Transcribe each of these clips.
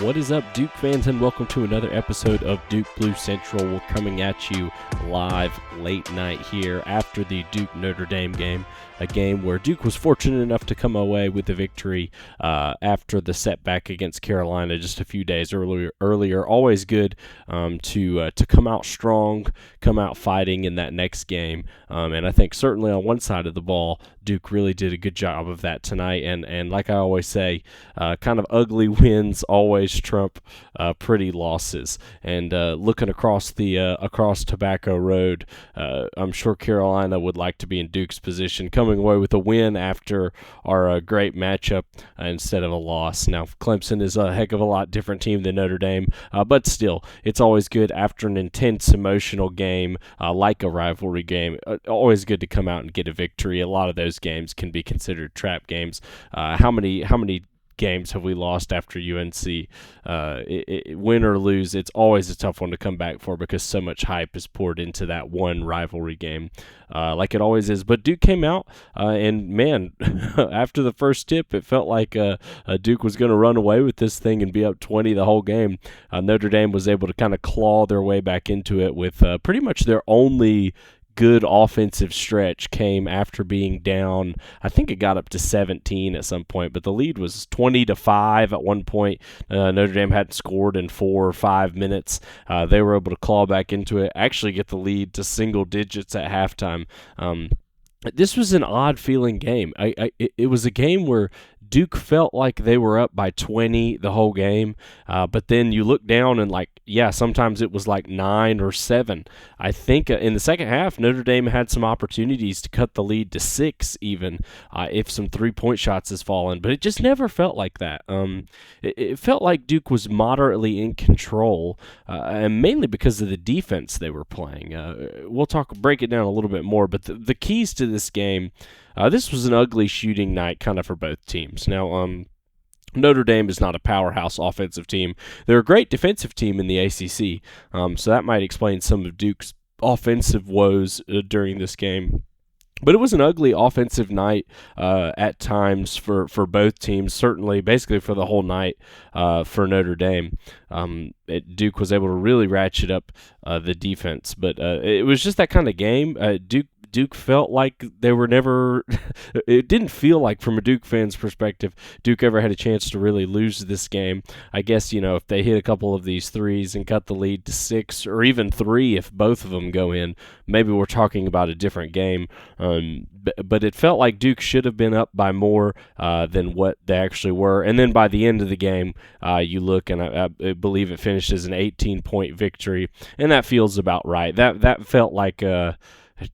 What is up, Duke fans, and welcome to another episode of Duke Blue Central. We're coming at you live late night here after the Duke Notre Dame game, a game where Duke was fortunate enough to come away with the victory after the setback against Carolina just a few days earlier. Always good to come out strong, come out fighting in that next game, and I think certainly on one side of the ball, Duke really did a good job of that tonight, and like I always say, kind of ugly wins always trump pretty losses. And looking across Tobacco Road, I'm sure Carolina would like to be in Duke's position, coming away with a win after our great matchup instead of a loss. Now, Clemson is a heck of a lot different team than Notre Dame, but still, it's always good after an intense, emotional game like a rivalry game. Always good to come out and get a victory. A lot of those games can be considered trap games. How many games have we lost after UNC? Win or lose, it's always a tough one to come back for because so much hype is poured into that one rivalry game, like it always is. But Duke came out, and man, after the first tip, it felt like Duke was going to run away with this thing and be up 20 the whole game. Notre Dame was able to kind of claw their way back into it with pretty much their only good offensive stretch came after being down. I think it got up to 17 at some point, but the lead was 20-5 at one point. Notre Dame hadn't scored in 4 or 5 minutes. They were able to claw back into it, actually get the lead to single digits at halftime. This was an odd-feeling game. It was a game where Duke felt like they were up by 20 the whole game, but then you look down and sometimes it was like 9 or 7. I think in the second half, Notre Dame had some opportunities to cut the lead to 6 even, if some three-point shots has fallen, but it just never felt like that. It felt like Duke was moderately in control, and mainly because of the defense they were playing. We'll break it down a little bit more, but the keys to this game, this was an ugly shooting night kind of for both teams. Now, Notre Dame is not a powerhouse offensive team. They're a great defensive team in the ACC, so that might explain some of Duke's offensive woes during this game. But it was an ugly offensive night at times for both teams, certainly basically for the whole night for Notre Dame. Duke was able to really ratchet up the defense, but it was just that kind of game. Duke felt like they were never – it didn't feel like, from a Duke fan's perspective, Duke ever had a chance to really lose this game. I guess, if they hit a couple of these threes and cut the lead to 6 or even 3 if both of them go in, maybe we're talking about a different game. But it felt like Duke should have been up by more than what they actually were. And then by the end of the game, you look, and I believe it finished as an 18-point victory, and that feels about right. That felt like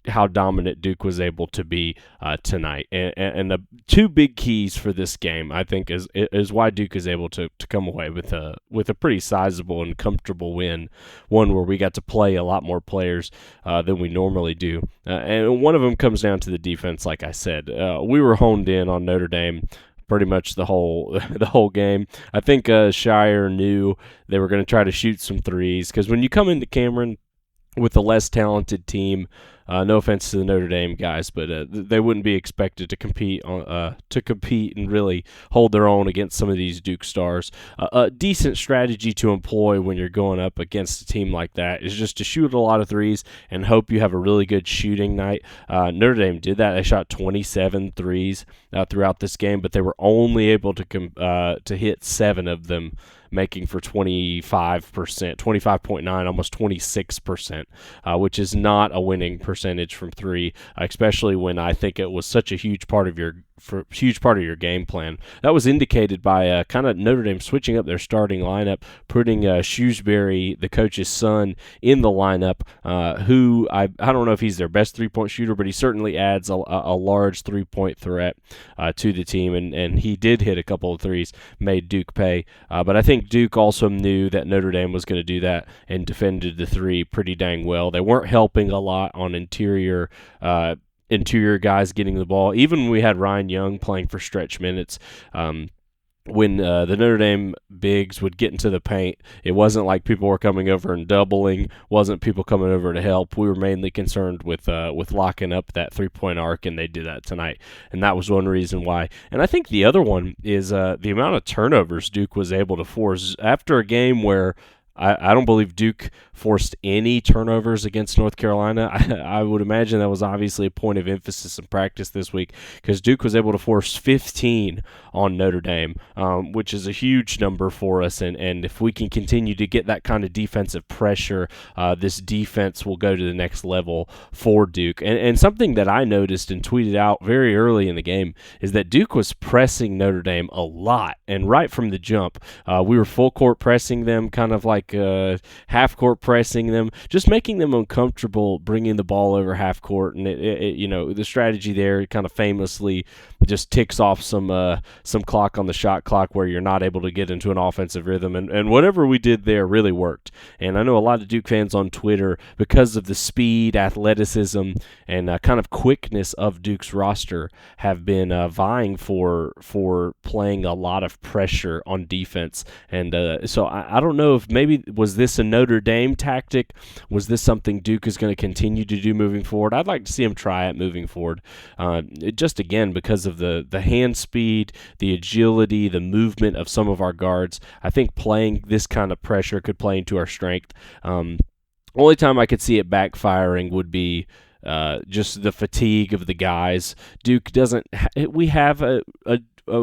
how dominant Duke was able to be tonight. And the two big keys for this game, I think, is why Duke is able to come away with a pretty sizable and comfortable win, one where we got to play a lot more players than we normally do. And one of them comes down to the defense, like I said. We were honed in on Notre Dame pretty much the whole game. I think Shire knew they were going to try to shoot some threes, because when you come into Cameron with a less talented team, no offense to the Notre Dame guys, but they wouldn't be expected to compete and really hold their own against some of these Duke stars. A decent strategy to employ when you're going up against a team like that is just to shoot a lot of threes and hope you have a really good shooting night. Notre Dame did that. They shot 27 threes throughout this game, but they were only able to hit 7 of them, making for 25%, 25.9, almost 26%, which is not a winning percentage from 3, especially when I think it was such a huge part of your game plan. That was indicated by kind of Notre Dame switching up their starting lineup, putting Shrewsbury, the coach's son, in the lineup, who I don't know if he's their best three-point shooter, but he certainly adds a large three-point threat to the team, and he did hit a couple of threes, made Duke pay. But I think Duke also knew that Notre Dame was going to do that and defended the 3 pretty dang well. They weren't helping a lot on interior guys getting the ball. Even when we had Ryan Young playing for stretch minutes, when the Notre Dame bigs would get into the paint, it wasn't like people were coming over and doubling. Wasn't people coming over to help. We were mainly concerned with locking up that 3-point arc, and they did that tonight. And that was one reason why. And I think the other one is the amount of turnovers Duke was able to force after a game where I don't believe Duke forced any turnovers against North Carolina. I would imagine that was obviously a point of emphasis in practice this week because Duke was able to force 15 on Notre Dame, which is a huge number for us. And if we can continue to get that kind of defensive pressure, this defense will go to the next level for Duke. And something that I noticed and tweeted out very early in the game is that Duke was pressing Notre Dame a lot. And right from the jump, we were full court pressing them, kind of like half court pressing them, just making them uncomfortable bringing the ball over half court. And the strategy there kind of famously just ticks off some clock on the shot clock where you're not able to get into an offensive rhythm. And whatever we did there really worked. And I know a lot of Duke fans on Twitter, because of the speed, athleticism, and kind of quickness of Duke's roster, have been vying for playing a lot of pressure on defense. And so I don't know if maybe was this a Notre Dame tactic? Was this something Duke is going to continue to do moving forward? I'd like to see him try it moving forward. Just again, because of the hand speed, the agility, the movement of some of our guards, I think playing this kind of pressure could play into our strength. Only time I could see it backfiring would be just the fatigue of the guys. Duke doesn't. We have a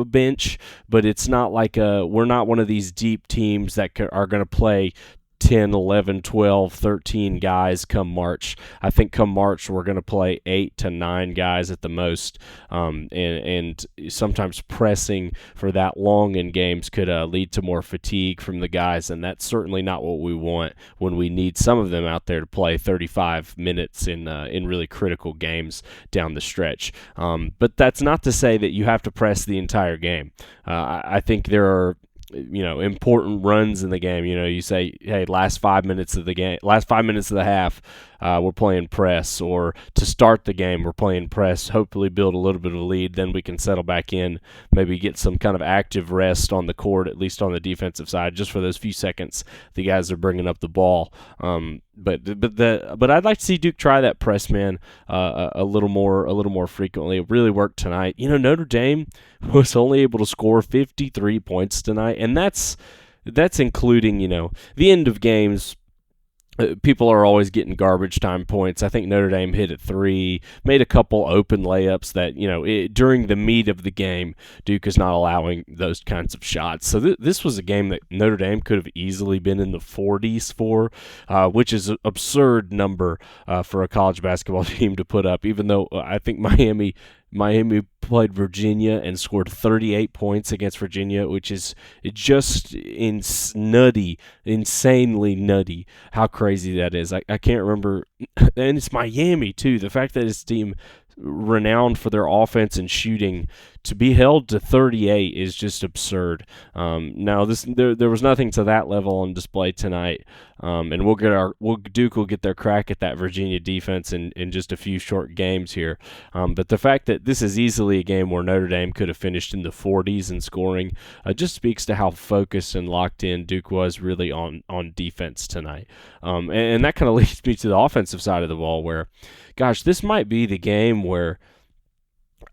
bench, but it's not like we're not one of these deep teams that are going to play 10, 11, 12, 13 guys come March. I think come March we're going to play 8 to 9 guys at the most, and sometimes pressing for that long in games could lead to more fatigue from the guys, and that's certainly not what we want when we need some of them out there to play 35 minutes in really critical games down the stretch. But that's not to say that you have to press the entire game. I think there are important runs in the game. You say, hey, last 5 minutes of the half, we're playing press, or to start the game, we're playing press, hopefully build a little bit of a lead, then we can settle back in, maybe get some kind of active rest on the court, at least on the defensive side, just for those few seconds the guys are bringing up the ball. But I'd like to see Duke try that press man a little more frequently. It really worked tonight. Notre Dame was only able to score 53 points tonight, and that's including the end of games. People are always getting garbage time points. I think Notre Dame hit at 3, made a couple open layups that, during the meat of the game, Duke is not allowing those kinds of shots. So this was a game that Notre Dame could have easily been in the 40s for, which is an absurd number for a college basketball team to put up, even though I think Miami played Virginia and scored 38 points against Virginia, which is just insanely nutty how crazy that is. I can't remember, and it's Miami too. The fact that his team, renowned for their offense and shooting, to be held to 38 is just absurd. Now there was nothing to that level on display tonight, and Duke will get their crack at that Virginia defense in just a few short games here. But the fact that this is easily a game where Notre Dame could have finished in the 40s in scoring just speaks to how focused and locked in Duke was really on defense tonight. And that kind of leads me to the offensive side of the ball, where, gosh, this might be the game where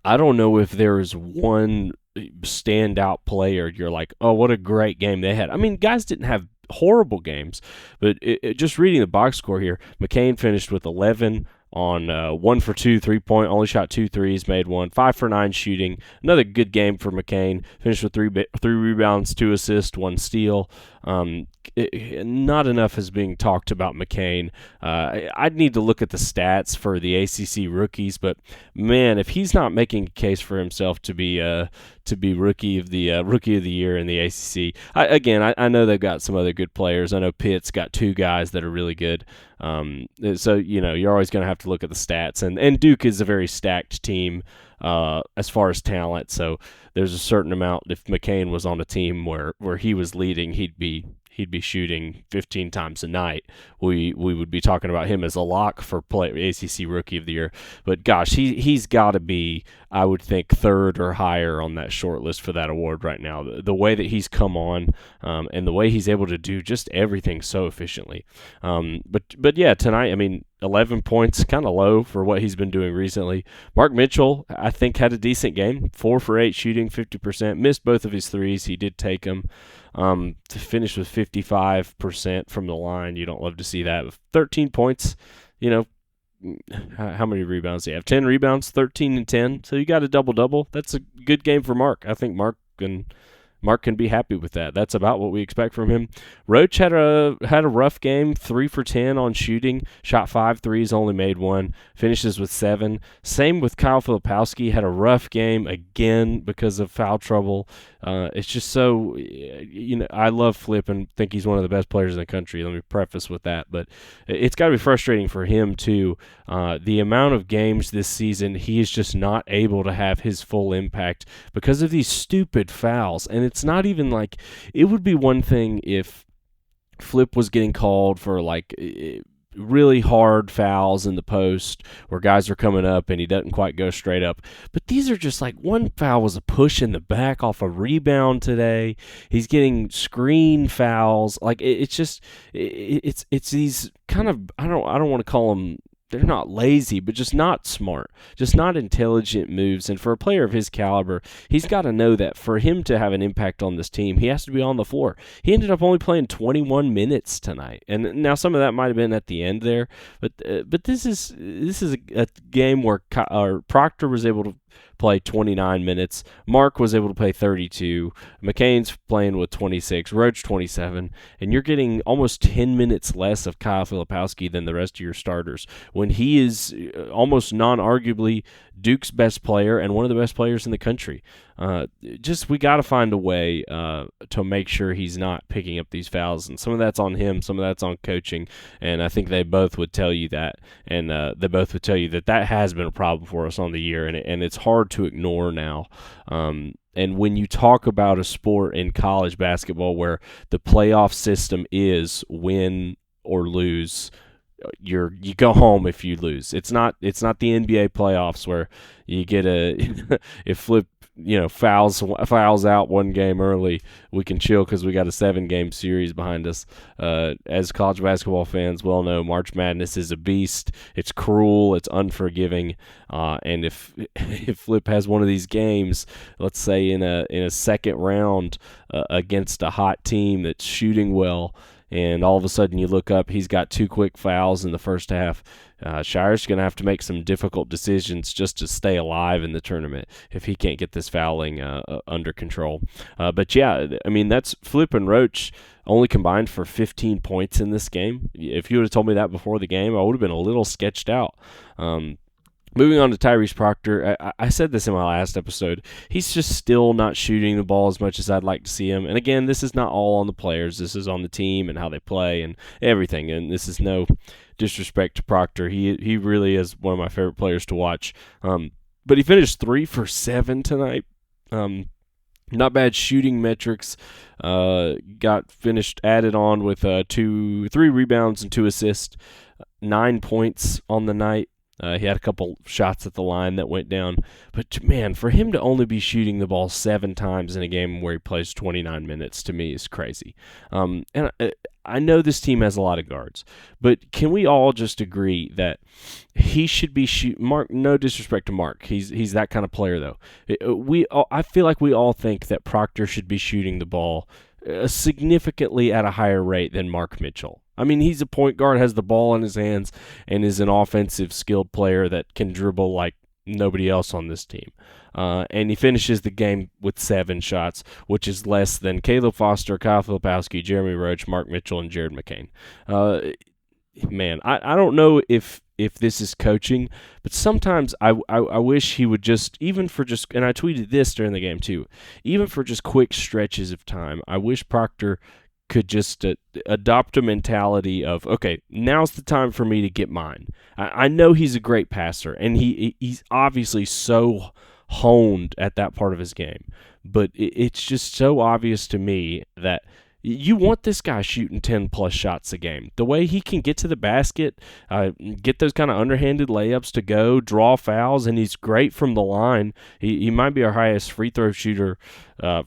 I don't know if there is one standout player you're like, oh, what a great game they had. I mean, guys didn't have horrible games, but just reading the box score here, McCain finished with 11 on 1 for 2 3-point, only shot 2 threes, made 1, 5 for 9 shooting. Another good game for McCain. Finished with 3 rebounds, 2 assists, 1 steal. Not enough is being talked about McCain. I'd need to look at the stats for the ACC rookies, but man, if he's not making a case for himself to be rookie of the year in the ACC, I know they've got some other good players. I know Pitt's got 2 guys that are really good. So you're always going to have to look at the stats, and Duke is a very stacked team as far as talent. So there's a certain amount. If McCain was on a team where he was leading, he'd be he'd be shooting 15 times a night, we would be talking about him as a lock for ACC Rookie of the Year. But gosh, he's got to be, I would think, third or higher on that short list for that award right now. The way that he's come on, and the way he's able to do just everything so efficiently. But yeah, tonight, I mean, 11 points, kind of low for what he's been doing recently. Mark Mitchell, I think, had a decent game. 4 for 8 shooting, 50%. Missed both of his threes. He did take them. To finish with 55% from the line. You don't love to see that. 13 points, how many rebounds do you have? 10 rebounds, 13 and 10. So you got a double-double. That's a good game for Mark. I think Mark can be happy with that. That's about what we expect from him. Roach had a rough game, 3 for 10 on shooting, shot 5 threes, only made 1, finishes with 7. Same with Kyle Filipowski, had a rough game again because of foul trouble. It's just so, I love Flip and think he's one of the best players in the country. Let me preface with that, but it's got to be frustrating for him too. The amount of games this season he is just not able to have his full impact because of these stupid fouls. And it's not even like, it would be one thing if Flip was getting called for like really hard fouls in the post where guys are coming up and he doesn't quite go straight up. But these are just like, one foul was a push in the back off a rebound today. He's getting screen fouls. Like it's these kind of, I don't want to call them, they're not lazy, but just not smart, just not intelligent moves. And for a player of his caliber, he's got to know that for him to have an impact on this team, he has to be on the floor. He ended up only playing 21 minutes tonight, and now some of that might have been at the end there, but this is a game where Proctor was able to play 29 minutes. Mark was able to play 32. McCain's playing with 26. Roach 27. And you're getting almost 10 minutes less of Kyle Filipowski than the rest of your starters when he is almost non-arguably Duke's best player and one of the best players in the country. We got to find a way to make sure he's not picking up these fouls. And some of that's on him, some of that's on coaching. And I think they both would tell you that. And they both would tell you that has been a problem for us on the year. And it's hard to ignore now. And when you talk about a sport in college basketball where the playoff system is win or lose, you go home if you lose. It's not the NBA playoffs where you get if Flip fouls out one game early, we can chill because we got a 7-game series behind us. As college basketball fans well know, March Madness is a beast. It's cruel. It's unforgiving. And if Flip has one of these games, let's say in a second round against a hot team that's shooting well, and all of a sudden you look up, he's got 2 quick fouls in the first half, Shire's going to have to make some difficult decisions just to stay alive in the tournament if he can't get this fouling under control. But yeah, I mean, that's Flip and Roach only combined for 15 points in this game. If you would have told me that before the game, I would have been a little sketched out. Moving on to Tyrese Proctor, I said this in my last episode. He's just still not shooting the ball as much as I'd like to see him. And again, this is not all on the players. This is on the team and how they play and everything. And this is no disrespect to Proctor. He really is one of my favorite players to watch. But he finished 3 for 7 tonight. Not bad shooting metrics. Got finished added on with 3 rebounds and 2 assists. 9 points on the night. He had a couple shots at the line that went down. But, man, for him to only be shooting the ball 7 times in a game where he plays 29 minutes, to me, is crazy. And I know this team has a lot of guards, but can we all just agree that he should be Mark, no disrespect to Mark. He's that kind of player, though. I feel like we all think that Proctor should be shooting the ball significantly at a higher rate than Mark Mitchell. I mean, he's a point guard, has the ball in his hands, and is an offensive skilled player that can dribble like nobody else on this team. And he finishes the game with 7 shots, which is less than Caleb Foster, Kyle Filipowski, Jeremy Roach, Mark Mitchell, and Jared McCain. Man, I don't know if this is coaching, but sometimes I wish he would just, even for just, and I tweeted this during the game too, even for just quick stretches of time, I wish Proctor could just adopt a mentality of, okay, now's the time for me to get mine. I know he's a great passer, and he's obviously so honed at that part of his game, but it's just so obvious to me that you want this guy shooting 10-plus shots a game. The way he can get to the basket, get those kind of underhanded layups to go, draw fouls, and he's great from the line. He might be our highest free throw shooter,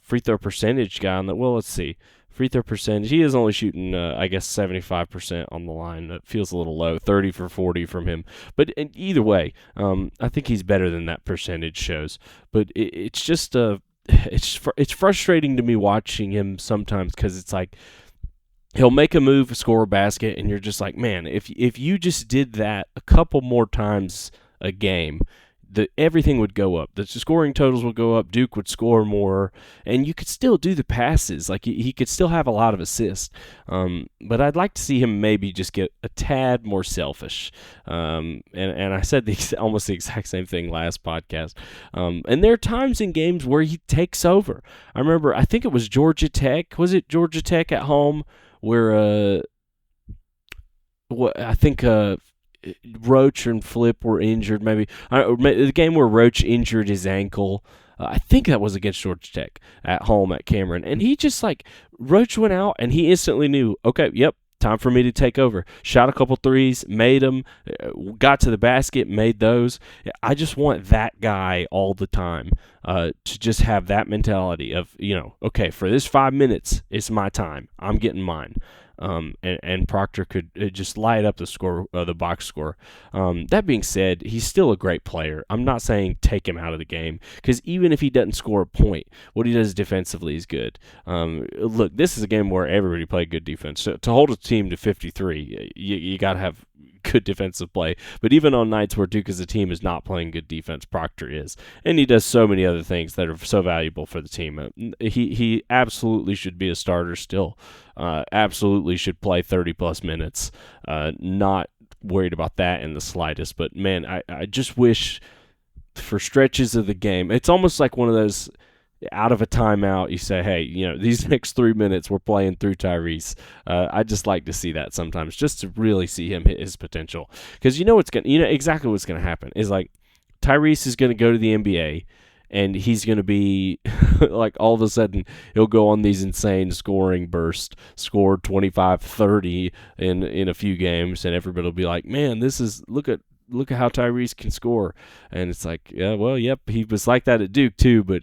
free throw percentage guy. Well, let's see. Free throw percentage, he is only shooting, 75% on the line. That feels a little low, 30 for 40 from him. But either way, I think he's better than that percentage shows. But it's just it's frustrating to me watching him sometimes because it's like he'll make a move, score a basket, and you're just like, man, if you just did that a couple more times a game, everything would go up. The scoring totals would go up. Duke would score more, and you could still do the passes. Like he could still have a lot of assists. But I'd like to see him maybe just get a tad more selfish. And I said almost the exact same thing last podcast. And there are times in games where he takes over. I remember, I think it was Georgia Tech. Was it Georgia Tech at home where I think Roach and Flip were injured, maybe. The game where Roach injured his ankle, I think that was against Georgia Tech at home at Cameron. And he just Roach went out and he instantly knew, okay, yep, time for me to take over. Shot a couple threes, made them, got to the basket, made those. I just want that guy all the time to just have that mentality of, okay, for this 5 minutes, it's my time. I'm getting mine. And Proctor could just light up the box score. That being said, he's still a great player. I'm not saying take him out of the game, because even if he doesn't score a point, what he does defensively is good. Look, this is a game where everybody played good defense. So to hold a team to 53, you got to have good defensive play. But even on nights where Duke as a team is not playing good defense, Proctor is. And he does so many other things that are so valuable for the team. He absolutely should be a starter still. Absolutely should play 30-plus minutes. Not worried about that in the slightest. But, man, I just wish for stretches of the game, it's almost like one of those out of a timeout, you say, hey, these next 3 minutes we're playing through Tyrese. I just like to see that sometimes, just to really see him hit his potential. Because exactly what's going to happen is Tyrese is going to go to the NBA, and he's going to be all of a sudden he'll go on these insane scoring bursts, score 25, 30 in a few games, and everybody will be like, man, look at how Tyrese can score. And it's like, yeah, well, yep, he was like that at Duke too, but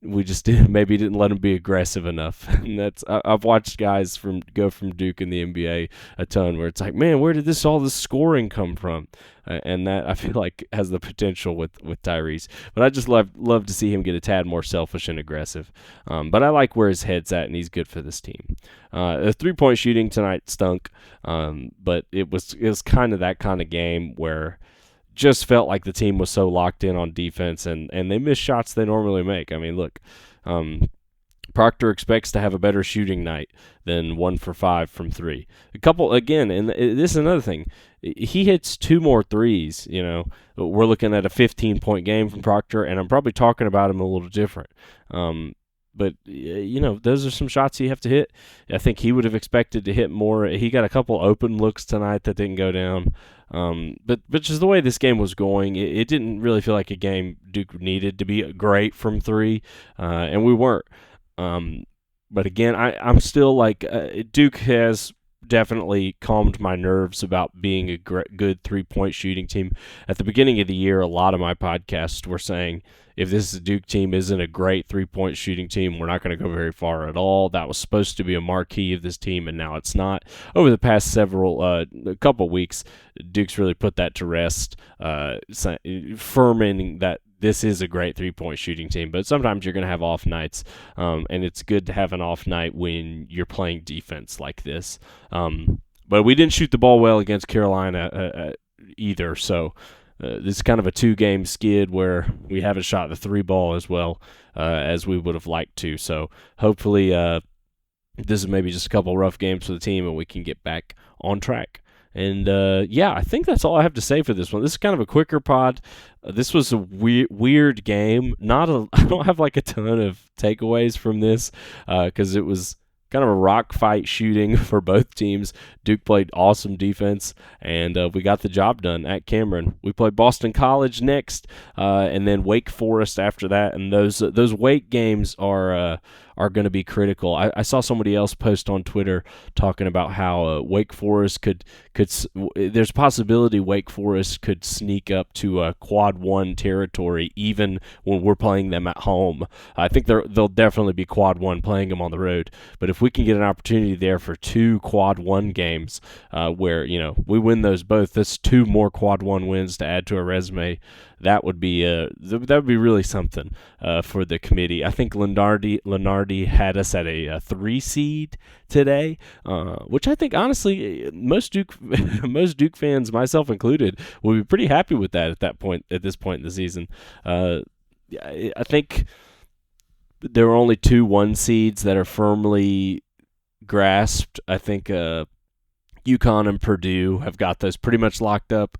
we just didn't let him be aggressive enough. And I've watched guys go from Duke in the NBA a ton where it's like, man, where did all this scoring come from? And that I feel like has the potential with Tyrese. But I just love to see him get a tad more selfish and aggressive. But I like where his head's at, and he's good for this team. The 3-point shooting tonight stunk, but it was kind of that kind of game where just felt like the team was so locked in on defense, and they missed shots they normally make. I mean, look, Proctor expects to have a better shooting night than 1 for 5 from 3. And this is another thing. He hits 2 more threes. We're looking at a 15-point game from Proctor, and I'm probably talking about him a little different. But, those are some shots you have to hit. I think he would have expected to hit more. He got a couple open looks tonight that didn't go down. But just the way this game was going, it didn't really feel like a game Duke needed to be great from 3, and we weren't. But again, I'm still Duke has definitely calmed my nerves about being a good 3-point shooting team. At the beginning of the year, a lot of my podcasts were saying, if this Duke team isn't a great 3-point shooting team, we're not going to go very far at all. That was supposed to be a marquee of this team, and now it's not. Over the past couple weeks, Duke's really put that to rest, affirming that this is a great 3-point shooting team. But sometimes you're going to have off nights, and it's good to have an off night when you're playing defense like this. But we didn't shoot the ball well against Carolina either, so this is kind of a 2-game skid where we haven't shot the 3 ball as well as we would have liked to. So hopefully this is maybe just a couple rough games for the team and we can get back on track. And, I think that's all I have to say for this one. This is kind of a quicker pod. This was a weird game. I don't have a ton of takeaways from this because it was kind of a rock fight shooting for both teams. Duke played awesome defense, and we got the job done at Cameron. We played Boston College next, and then Wake Forest after that. And those Wake games are are going to be critical. I saw somebody else post on Twitter talking about how Wake Forest could there's a possibility Wake Forest could sneak up to quad 1 territory even when we're playing them at home. I think they'll definitely be quad 1 playing them on the road, but if we can get an opportunity there for 2 quad 1 games where we win those both, that's 2 more quad 1 wins to add to our resume. That would be really something for the committee. I think Lenardi had us at a 3 seed today, which I think honestly most Duke fans, myself included, will be pretty happy with that at this point in the season. I think there are only 2 1 seeds that are firmly grasped. I think UConn and Purdue have got those pretty much locked up.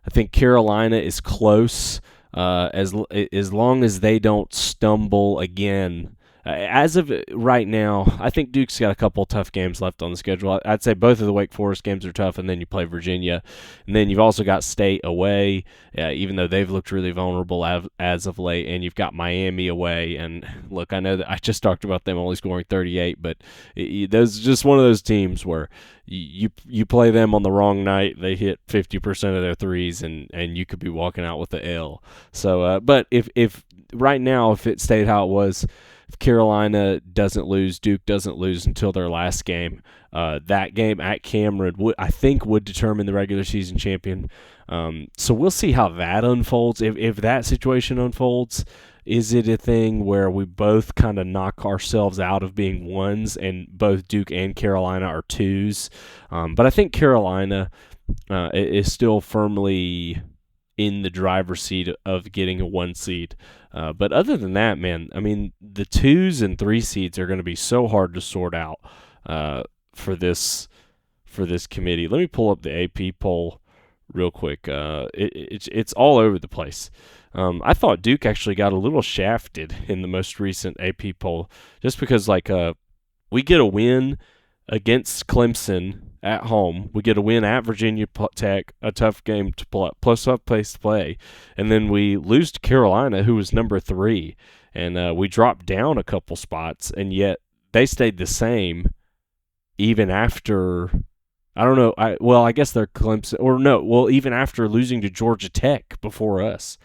I think Carolina is close as long as they don't stumble again. As of right now, I think Duke's got a couple tough games left on the schedule. I'd say both of the Wake Forest games are tough, and then you play Virginia. And then you've also got State away, even though they've looked really vulnerable as of late, and you've got Miami away. And look, I know that I just talked about them only scoring 38, but there's just one of those teams where you play them on the wrong night, they hit 50% of their threes, and you could be walking out with the L. So, but if right now, if it stayed how it was, if Carolina doesn't lose, Duke doesn't lose until their last game, that game at Cameron would determine the regular season champion. So we'll see how that unfolds. If that situation unfolds, is it a thing where we both kind of knock ourselves out of being 1s and both Duke and Carolina are 2s? But I think Carolina is still firmly in the driver's seat of getting a 1 seed. But other than that, man, I mean, the 2s and 3 seeds are going to be so hard to sort out for this committee. Let me pull up the AP poll real quick. It's all over the place. I thought Duke actually got a little shafted in the most recent AP poll just because, we get a win against Clemson at home. We get a win at Virginia Tech, a tough game to play, plus tough place to play. And then we lose to Carolina, who was number 3. And we dropped down a couple spots, and yet they stayed the same even after – I don't know. I guess they're Clemson. Or no, well, even after losing to Georgia Tech before us.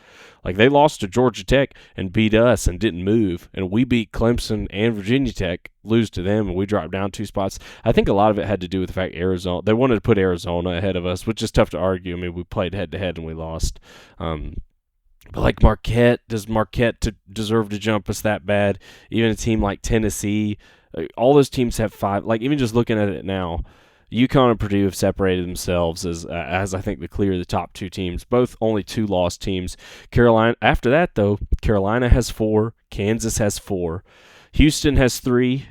They lost to Georgia Tech and beat us and didn't move. And we beat Clemson and Virginia Tech, lose to them, and we dropped down 2 spots. I think a lot of it had to do with the fact Arizona – they wanted to put Arizona ahead of us, which is tough to argue. I mean, we played head-to-head and we lost. But Marquette, does Marquette deserve to jump us that bad? Even a team like Tennessee, all those teams have 5 – even just looking at it now – UConn and Purdue have separated themselves as I think the top 2 teams, both only 2 lost teams. Carolina, after that though, Carolina has 4, Kansas has 4, Houston has 3.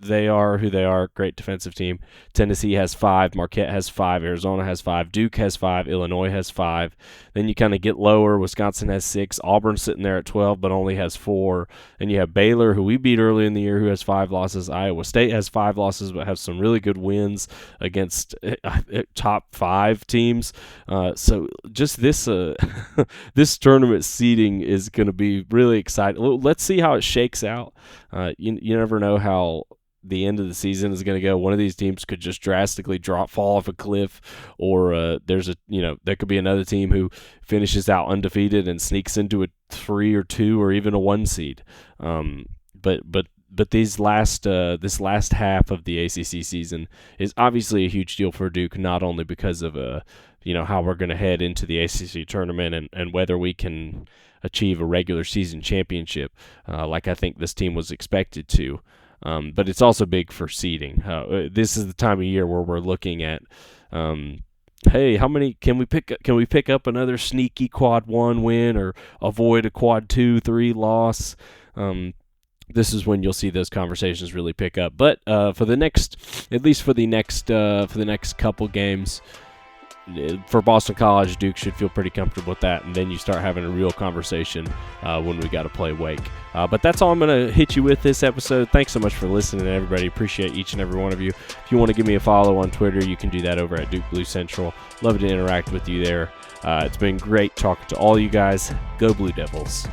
They are who they are. Great defensive team. Tennessee has 5. Marquette has 5. Arizona has 5. Duke has 5. Illinois has 5. Then you kind of get lower. Wisconsin has 6. Auburn sitting there at 12, but only has 4. And you have Baylor, who we beat early in the year, who has 5 losses. Iowa State has 5 losses, but have some really good wins against top 5 teams. So just this this tournament seeding is going to be really exciting. Let's see how it shakes out. You never know how the end of the season is going to go. One of these teams could just drastically fall off a cliff, or there could be another team who finishes out undefeated and sneaks into a 3 or 2 or even a 1 seed. But this last half of the ACC season is obviously a huge deal for Duke, not only because of how we're going to head into the ACC tournament and whether we can achieve a regular season championship, like I think this team was expected to. But it's also big for seeding. This is the time of year where we're looking at, hey, how many can we pick up another sneaky quad 1 win or avoid a quad 2, 3 loss? This is when you'll see those conversations really pick up. But for the next couple games, for Boston College, Duke should feel pretty comfortable with that, and then you start having a real conversation when we got to play Wake. But that's all I'm going to hit you with this episode. Thanks so much for listening, everybody. Appreciate each and every one of you. If you want to give me a follow on Twitter, you can do that over at Duke Blue Central. Love to interact with you there. It's been great talking to all you guys. Go Blue Devils.